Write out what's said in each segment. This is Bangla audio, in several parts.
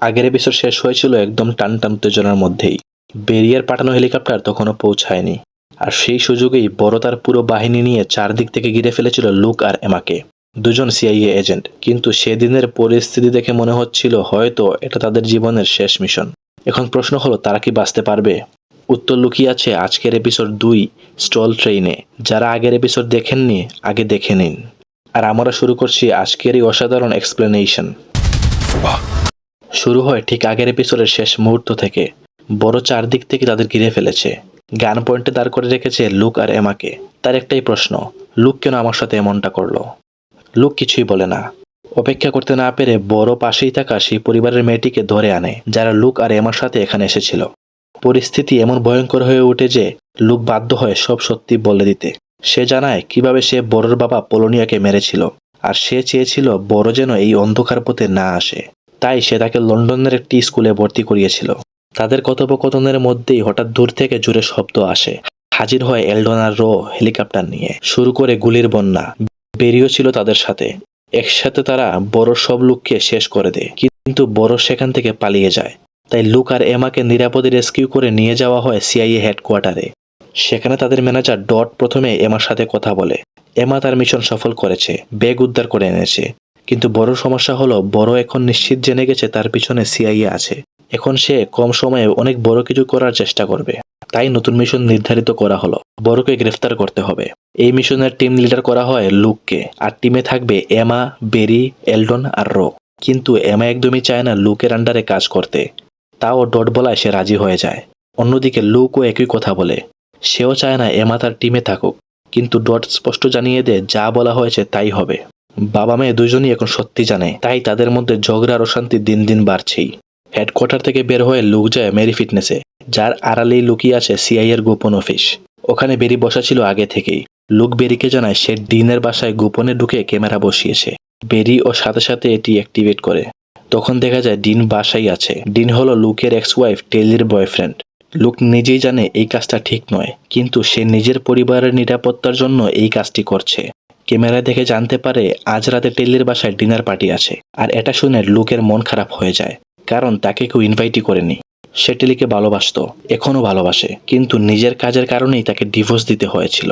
আগের এপিসোড শেষ হয়েছিল একদম টান উত্তেজনার মধ্যেই। বেরিয়ার পাঠানো হেলিকপ্টার তখনও পৌঁছায়নি, আর সেই সুযোগেই বড় তার পুরো বাহিনী নিয়ে চারদিক থেকে ঘিরে ফেলেছিল লুক আর এমাকে, দুজন সিআইএ এজেন্ট। কিন্তু সেদিনের পরিস্থিতি দেখে মনে হচ্ছিল হয়তো এটা তাদের জীবনের শেষ মিশন। এখন প্রশ্ন হলো, তারা কি বাঁচতে পারবে? উত্তর লুকিয়ে আছে আজকের এপিসোড 2, স্টল ট্রেইনে। যারা আগের এপিসোড দেখেননি, আগে দেখে নিন। আর আমরা শুরু করছি আজকের এই অসাধারণ এক্সপ্লেনেশন। শুরু হয় ঠিক আগের এপিসোডের শেষ মুহূর্ত থেকে। বড় চারদিক থেকে তাদের ঘিরে ফেলেছে, গান পয়েন্টে দাঁড় করে রেখেছে লুক আর এমাকে। তার একটাই প্রশ্ন, লুক কেন আমার সাথে এমনটা করলো? লুক কিছুই বলে না। অপেক্ষা করতে না পেরে বড় পাশেই থাকা সেই পরিবারের মেয়েটিকে ধরে আনে, যারা লুক আর এমার সাথে এখানে এসেছিল। পরিস্থিতি এমন ভয়ঙ্কর হয়ে ওঠে যে লুক বাধ্য হয় সব সত্যি বলে দিতে। সে জানায় কিভাবে সে বড়র বাবা পোলোনিয়াকে মেরেছিল, আর সে চেয়েছিল বড় যেন এই অন্ধকার পথে না আসে। তাই সে তাকে লন্ডনের একটি স্কুলে ভর্তি করিয়েছিল। তাদের কথোপকথনের মধ্যেই হঠাৎ দূর থেকে জোরে শব্দ আসে। হাজির হয় এলডন আর রো হেলিকপ্টার নিয়ে। শুরু করে গুলির বন্যা। বেরিও ছিল তাদের সাথে। একসাথে তারা বড় সব লোককে শেষ করে দেয়, কিন্তু বড় সেখান থেকে পালিয়ে যায়। তাই লুক আর এমাকে নিরাপদে রেস্কিউ করে নিয়ে যাওয়া হয় সিআইএ হেডকোয়ার্টারে। সেখানে তাদের ম্যানেজার ডট প্রথমে এমার সাথে কথা বলে। এমা তার মিশন সফল করেছে, ব্যাগ উদ্ধার করে এনেছে। কিন্তু বড় সমস্যা হলো, বড় এখন নিশ্চিত জেনে গেছে তার পিছনে সিআইএ আছে। এখন সে কম সময়ে অনেক বড় কিছু করার চেষ্টা করবে। তাই নতুন মিশন নির্ধারিত করা হলো, বড়কে গ্রেফতার করতে হবে। এই মিশনের টিম লিডার করা হয় লুককে, আর টিমে থাকবে এমা, বেরি, এলডন আর রো। কিন্তু এমা একদমই চায় না লুকের আন্ডারে কাজ করতে। তাও ডট বলায় সে রাজি হয়ে যায়। অন্যদিকে লুকও একই কথা বলে, সেও চায় না এমা তার টিমে থাকুক। কিন্তু ডট স্পষ্ট জানিয়ে দেয় যা বলা হয়েছে তাই হবে। বাবা মেয়ে দুজনই এখন সত্যি জানে, তাই তাদের মধ্যে ঝগড়া আর অশান্তি দিন দিন বাড়ছেই। হেডকোয়ার্টার থেকে বের হয়ে লুক যায় মেরি ফিটনেসে, যার আড়ালেই লুকিয়ে আছে সিআইএর গোপন অফিস। ওখানে বেরি বসা ছিল আগে থেকেই। লুক বেরিকে জানায় সে ডিনের বাসায় গোপনে ঢুকে ক্যামেরা বসিয়েছে। বেরি ও সাথে সাথে এটি অ্যাক্টিভেট করে। তখন দেখা যায় ডিন বাসায় আছে। ডিন হলো লুকের এক্স ওয়াইফ টেলির বয়ফ্রেন্ড। লুক নিজেই জানে এই কাজটা ঠিক নয়, কিন্তু সে নিজের পরিবারের নিরাপত্তার জন্য এই কাজটি করছে। ক্যামেরা দেখে জানতে পারে আজ রাতে টেলির বাসায় ডিনার পার্টি আছে। আর এটা শুনে লুকের মন খারাপ হয়ে যায়, কারণ তাকে কেউ ইনভাইটই করেনি। সে টেলিকে ভালোবাসতো, এখনও ভালোবাসে, কিন্তু নিজের কাজের কারণেই তাকে ডিভোর্স দিতে হয়েছিল।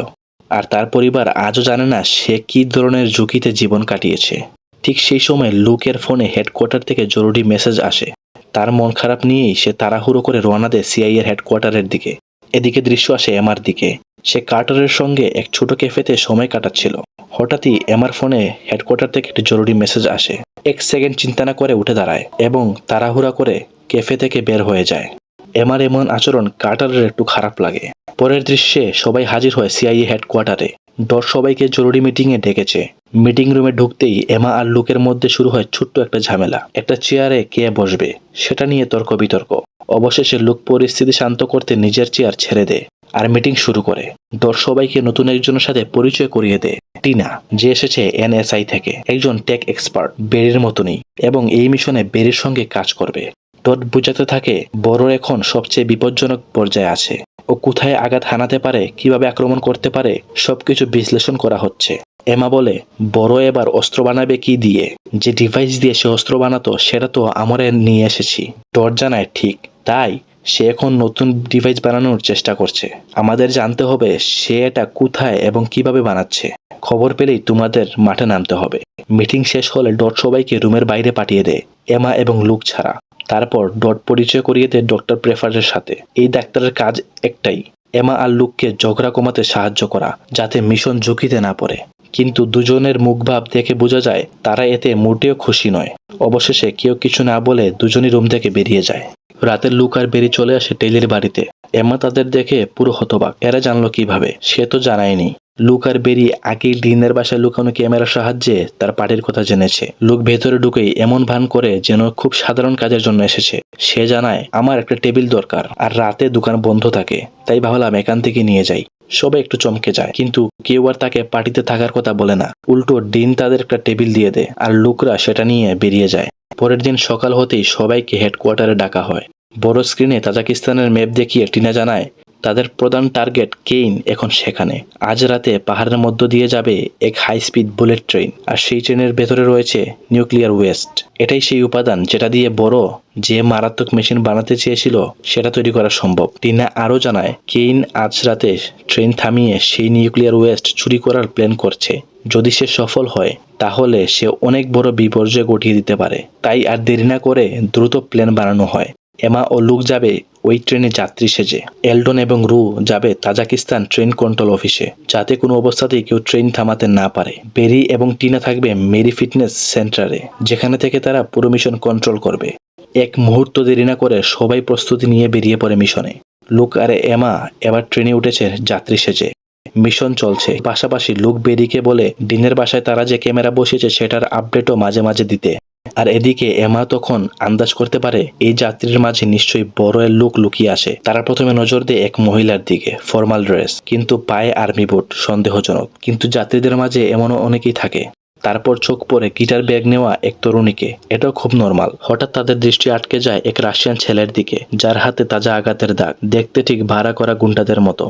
আর তার পরিবার আজও জানে না সে কী ধরনের ঝুঁকিতে জীবন কাটিয়েছে। ঠিক সেই সময় লুকের ফোনে হেডকোয়ার্টার থেকে জরুরি মেসেজ আসে। তার মন খারাপ নিয়েই সে তাড়াহুড়ো করে রওনা দেয় সিআইএর হেডকোয়ার্টারের দিকে। এদিকে দৃশ্য আসে এমার দিকে। সে কার্টারের সঙ্গে এক ছোট ক্যাফেতে সময় কাটাচ্ছিল। হঠাৎই এমার ফোনে হেডকোয়ার্টার থেকে একটি জরুরি মেসেজ আসে। এক সেকেন্ড চিন্তা না করে উঠে দাঁড়ায় এবং তাড়াহুড়া করে ক্যাফে থেকে বের হয়ে যায়। এমার এমন আচরণ কার্টারের একটু খারাপ লাগে। পরের দৃশ্যে সবাই হাজির হয় সিআইএ হেডকোয়ার্টারে। ডট সবাইকে জরুরি মিটিংয়ে ডেকেছে। মিটিং রুমে ঢুকতেই এমা আর লুকের মধ্যে শুরু হয় ছোট্ট একটা ঝামেলা। একটা চেয়ারে কে বসবে সেটা নিয়ে তর্ক বিতর্ক। অবশেষে লুক পরিস্থিতি শান্ত করতে নিজের চেয়ার ছেড়ে দেয় আর মিটিং শুরু করে। ডট সবাইকে নতুন একজনের সাথে পরিচয় করিয়ে দেয়, টিনা, যে এসেছে এনএসআই থেকে। একজন টেক এক্সপার্ট, বেরির মতনই, এবং এই মিশনে বেরির সঙ্গে কাজ করবে। ডট বুঝাতে থাকে বড় এখন সবচেয়ে বিপজ্জনক পর্যায়ে আছে। ও কোথায় আঘাত হানাতে পারে, কিভাবে আক্রমণ করতে পারে, সবকিছু বিশ্লেষণ করা হচ্ছে। এমা বলে বড় এবার অস্ত্র বানাবে কি দিয়ে? যে ডিভাইস দিয়ে সে অস্ত্র বানাতো সেটা তো আমরা নিয়ে এসেছি। ডট জানায় ঠিক তাই, সে এখন নতুন ডিভাইস বানানোর চেষ্টা করছে। আমাদের জানতে হবে সে এটা কোথায় এবং কিভাবে বানাচ্ছে। খবর পেলেই তোমাদের মাঠে নামতে হবে। মিটিং শেষ হলে ডট সবাইকে রুমের বাইরে পাঠিয়ে দেয়, এমা এবং লুক ছাড়া। তারপর ডট পরিচয় করিয়ে দেয় ডক্টর প্রেফারের সাথে। এই ডাক্তারের কাজ একটাই, এমা আর লুককে ঝগড়া কমাতে সাহায্য করা, যাতে মিশন ঝুঁকিতে না পড়ে। কিন্তু দুজনের মুখভাব দেখে বোঝা যায় তারা এতে মোটেও খুশি নয়। অবশেষে কেউ কিছু না বলে দুজনই রুম থেকে বেরিয়ে যায়। রাতে লুক আর বেরি চলে আসে টেলির বাড়িতে। এমা তাদের দেখে পুরো হতবাক। এরা জানলো কিভাবে? সে তো জানায়নি। লুক আর বেরি আগেই ডিনের বাসায় লুকানো ক্যামেরার সাহায্যে তার পার্টির কথা জেনেছে। লুক ভেতরে ঢুকেই এমন ভান করে যেন খুব সাধারণ কাজের জন্য এসেছে। সে জানায় আমার একটা টেবিল দরকার, আর রাতে দোকান বন্ধ থাকে, তাই ভাবলাম এখান থেকে নিয়ে যাই। সবাই একটু চমকে যায়, কিন্তু কেউ আর তাকে পার্টিতে থাকার কথা বলে না। উল্টো ডিন তাদের একটা টেবিল দিয়ে দেয়, আর লুকরা সেটা নিয়ে বেরিয়ে যায়। পরের দিন সকাল হতেই সবাইকে হেডকোয়ার্টারে ডাকা হয়। বড় স্ক্রিনে তাজিকিস্তানের ম্যাপ দেখিয়ে টিনা জানায় তাদের প্রধান টার্গেট কেইন এখন সেখানে। আজ রাতে পাহাড়ের মধ্য দিয়ে যাবে এক হাই স্পিড বুলেট ট্রেন, আর সেই ট্রেনের ভেতরে রয়েছে নিউক্লিয়ার ওয়েস্ট। এটাই সেই উপাদান যেটা দিয়ে বড় যে মারাত্মক মেশিন বানাতে চেয়েছিল সেটা তৈরি করা সম্ভব। টিনা আরও জানায় কেইন আজ রাতে ট্রেন থামিয়ে সেই নিউক্লিয়ার ওয়েস্ট চুরি করার প্ল্যান করছে। যদি সে সফল হয় তাহলে সে অনেক বড় বিপর্যয় ঘটিয়ে দিতে পারে। তাই আর দেরি না করে দ্রুত প্ল্যান বানানো হয়। এমা ও লুক যাবে ওই ট্রেনে যাত্রী সেজে। এলডন এবং রু যাবে তাজাকিস্তান ট্রেন কন্ট্রোল অফিসে, যাতে কোনো অবস্থাতেই কেউ ট্রেন থামাতে না পারে। বেরি এবং টিনা থাকবে মেরি ফিটনেস সেন্টারে, যেখানে থেকে তারা পুরো মিশন কন্ট্রোল করবে। এক মুহূর্ত দেরি না করে সবাই প্রস্তুতি নিয়ে বেরিয়ে পড়ে মিশনে। লুক আর এমা এবার ট্রেনে উঠেছে যাত্রী সেজে। মিশন চলছে, পাশাপাশি লুক বেরিকে বলে ডিনের বাসায় তারা যে ক্যামেরা বসিয়েছে সেটার আপডেটও মাঝে মাঝে দিতে। আর এদিকে এমা তখন আন্দাজ করতে পারে এই যাত্রীর মাঝে নিশ্চয়ই বড় এর লোক লুকিয়ে আসে। তারা প্রথমে নজর দেয় এক মহিলার দিকে, ফর্মাল ড্রেস কিন্তু পায়ে আর্মি বুট, সন্দেহজনক। কিন্তু যাত্রীদের মাঝে এমনও অনেকেই থাকে। তারপর চোখ পড়ে গিটার ব্যাগ নেওয়া এক তরুণীকে, এটাও খুব নর্মাল। হঠাৎ তাদের দৃষ্টি আটকে যায় এক রাশিয়ান ছেলের দিকে, যার হাতে তাজা আঘাতের দাগ, দেখতে ঠিক ভাড়া করা গুন্ডাদের মতো।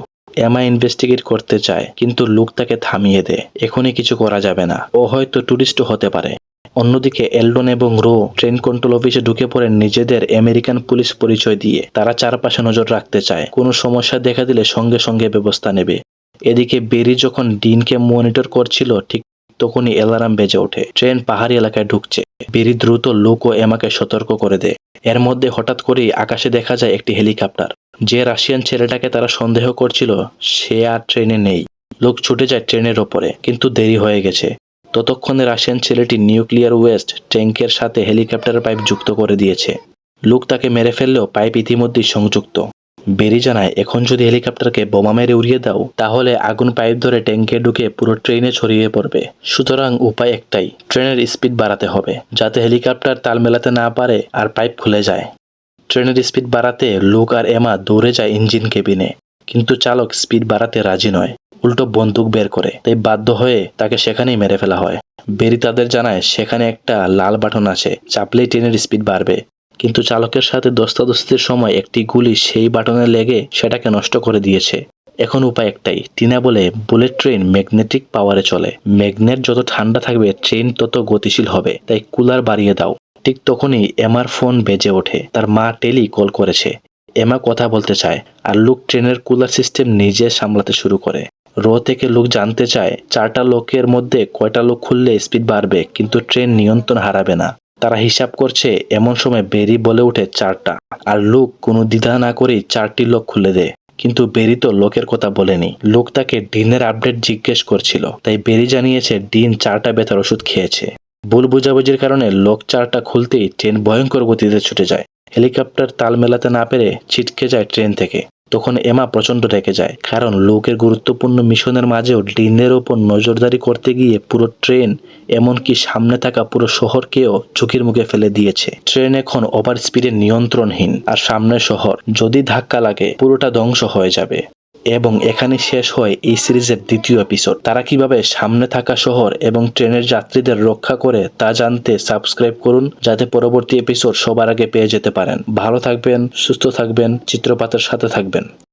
এমা ইনভেস্টিগেট করতে চায়, কিন্তু লুক তাকে থামিয়ে দেয়। এখনই কিছু করা যাবে না, ও হয়তো টুরিস্টও হতে পারে। অন্যদিকে এলডন এবং রো ট্রেন কন্ট্রোল অফিসে ঢুকে পড়ে নিজেদের আমেরিকান পুলিশ পরিচয় দিয়ে। তারা চারপাশে নজর রাখতে চায়, কোনো সমস্যা দেখা দিলে সঙ্গে সঙ্গে ব্যবস্থা নেবে। এদিকে বেরি যখন ডিনকে মনিটর করছিল, ঠিক তখনই অ্যালার্ম বেজে ওঠে। ট্রেন পাহাড়ি এলাকায় ঢুকছে। বেরি দ্রুত লুক ও এমাকে সতর্ক করে দেয়। এর মধ্যে হঠাৎ করেই আকাশে দেখা যায় একটি হেলিকপ্টার। যে রাশিয়ান ছেলেটাকে তারা সন্দেহ করছিল সে আর ট্রেনে নেই। লোক ছুটে যায় ট্রেনের ওপরে, কিন্তু দেরি হয়ে গেছে। ততক্ষণে রাশিয়ান ছেলেটি নিউক্লিয়ার ওয়েস্ট ট্যাঙ্কের সাথে হেলিকপ্টারের পাইপ যুক্ত করে দিয়েছে। লুক তাকে মেরে ফেললেও পাইপ ইতিমধ্যেই সংযুক্ত। বেরি জানায় এখন যদি হেলিকপ্টারকে বোমা মেরে উড়িয়ে দাও তাহলে আগুন পাইপ ধরে ট্যাঙ্কে ঢুকে পুরো ট্রেনে ছড়িয়ে পড়বে। সুতরাং উপায় একটাই, ট্রেনের স্পিড বাড়াতে হবে যাতে হেলিকপ্টার তাল মেলাতে না পারে আর পাইপ খুলে যায়। ট্রেনের স্পিড বাড়াতে লুক আর এমা দৌড়ে যায় ইঞ্জিন কেবিনে, কিন্তু চালক স্পিড বাড়াতে রাজি নয়, উল্টো বন্দুক বের করে। তাই বাধ্য হয়ে তাকে সেখানেই মেরে ফেলা হয়। বেরি তাদের জানায় সেখানে একটা লাল বাটন আছে, চাপলেই ট্রেনের স্পিড বাড়বে। কিন্তু চালকের সাথে দস্তাদস্তির সময় একটি গুলি সেই বাটনে লেগে সেটাকে নষ্ট করে দিয়েছে। এখন উপায় একটাই, টিনা বলে বুলেট ট্রেন ম্যাগনেটিক পাওয়ারে চলে। ম্যাগনেট যত ঠান্ডা থাকবে ট্রেন তত গতিশীল হবে, তাই কুলার বাড়িয়ে দাও। ঠিক তখনই এমার ফোন বেজে ওঠে। তার মা টেলি কল করেছে। এমা কথা বলতে চায়, আর লুক ট্রেনের কুলার সিস্টেম নিজে সামলাতে শুরু করে। রো থেকে লুক জানতে চায় 4টা লোকের মধ্যে কয়টা লোক খুললে স্পিড বাড়বে কিন্তু ট্রেন নিয়ন্ত্রণ হারাবে না। তারা হিসাব করছে, এমন সময় বেরি বলে ওঠে 4টা, আর লুক কোনো দ্বিধা না করেই 4টি লোক খুলে দেয়। কিন্তু বেরি তো লোকের কথা বলেনি। লোক তাকে ডিনের আপডেট জিজ্ঞেস করছিল, তাই বেরি জানিয়েছে ডিন 4টা ব্যথার ওষুধ খেয়েছে। ভুল বুঝাবুঝির কারণে লোক 4টা খুলতেই ট্রেন ভয়ঙ্কর গতিতে ছুটে যায়। হেলিকপ্টার তাল মেলাতে না পেরে ছিটকে যায় ট্রেন থেকে। তখন এমা প্রচন্ড রেগে যায়, কারণ লোকের গুরুত্বপূর্ণ মিশনের মাঝেও ডিনের ওপর নজরদারি করতে গিয়ে পুরো ট্রেন, এমনকি সামনে থাকা পুরো শহরকেও ঝুঁকির মুখে ফেলে দিয়েছে। ট্রেন এখন ওভার স্পিডে নিয়ন্ত্রণহীন, আর সামনের শহর যদি ধাক্কা লাগে পুরোটা ধ্বংস হয়ে যাবে। এবং এখানে শেষ হয় এই সিরিজের দ্বিতীয় এপিসোড। তারা কিভাবে সামনে থাকা শহর এবং ট্রেনের যাত্রীদের রক্ষা করে তা জানতে সাবস্ক্রাইব করুন, যাতে পরবর্তী এপিসোড সবার আগে পেয়ে যেতে পারেন। ভালো থাকবেন, সুস্থ থাকবেন, চিত্রপাতের সাথে থাকবেন।